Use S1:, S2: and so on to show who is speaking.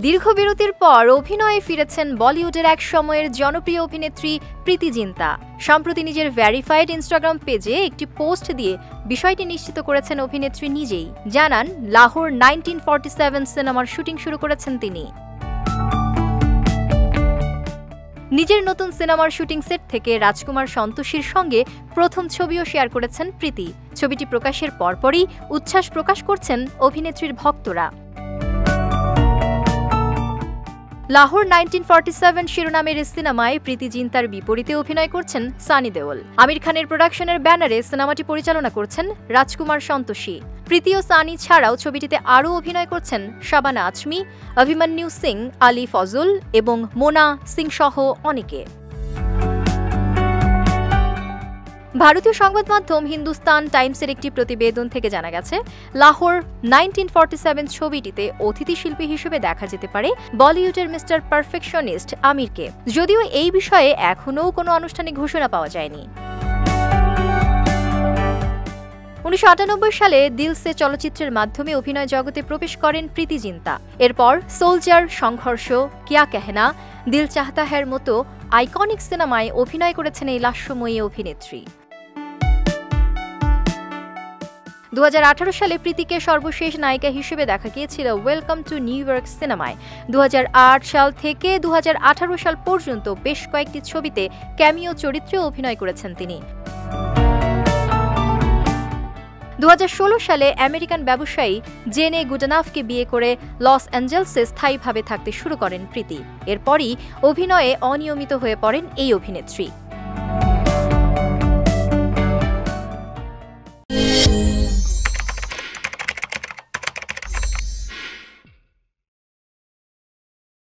S1: দীর্ঘ বিরতির পর অভিনয়ে ফিরেছেন বলিউডের এক সময়ের জনপ্রিয় অভিনেত্রী প্রীতি জিন্তা। সম্প্রতি নিজের ভেরিফাইড ইনস্টাগ্রাম পেজে একটি পোস্ট দিয়ে বিষয়টি নিশ্চিত করেছেন অভিনেত্রী নিজেই। জানান, লাহোর 1947 সিনেমার শুটিং শুরু করেছেন তিনি। নিজের নতুন সিনেমার শুটিং সেট থেকে রাজকুমার সন্তোষীর সঙ্গে প্রথম ছবিও শেয়ার করেছেন প্রীতি। ছবিটি প্রকাশের পরপরই উচ্ছ্বাস প্রকাশ করছেন অভিনেত্রীর ভক্তরা। লাহোর 1947 শিরোনামের সিনেমায় প্রীতি জিন্তার বিপরীতে অভিনয় করছেন সানি দেওল। আমির খানের প্রোডাকশনের ব্যানারে সিনেমাটি পরিচালনা করছেন রাজকুমার সন্তোষী। প্রীতি ও সানি ছাড়াও ছবিটিতে আরও অভিনয় করছেন শাবানা আজমি, অভিমন্যু সিং, আলী ফজল এবং মোনা সিং সহ অনেকে। ভারতীয় সংবাদ মাধ্যম হিন্দুস্তান টাইমসের একটি প্রতিবেদন থেকে জানা গেছে, লাহোর 1947 ছবিটিতে অতিথি শিল্পী হিসেবে দেখা যেতে পারে বলিউডের মিস্টার পারফেকশনিস্ট আমিরকে। যদিও এই বিষয়ে এখনও কোনো আনুষ্ঠানিক ঘোষণা পাওয়া যায়নি। 1998 সালে দিল সে চলচ্চিত্রের মাধ্যমে অভিনয় জগতে প্রবেশ করেন প্রীতি জিন্তা। এরপর সোলজার, সংঘর্ষ, কিয়া কেহনা, দিল চাহতা হ্যার মতো আইকনিক সিনেমায় অভিনয় করেছেন এই লাস্যময়ী অভিনেত্রী। 2018 সালে প্রীতিকে সর্বশেষ নায়িকা হিসেবে দেখা গিয়েছিল ওয়েলকাম টু নিউ ইয়র্ক সিনেমায়। 2008 সাল থেকে 2018 সাল পর্যন্ত বেশ কয়েকটি ছবিতে ক্যামিও চরিত্রে অভিনয় করেছেন তিনি। 2016 সালে আমেরিকান ব্যবসায়ী জেনে গুডেনাফকে বিয়ে করে লস অ্যাঞ্জেলসে স্থায়ীভাবে থাকতে শুরু করেন প্রীতি। এরপরই অভিনয়ে অনিয়মিত হয়ে পড়েন এই অভিনেত্রী।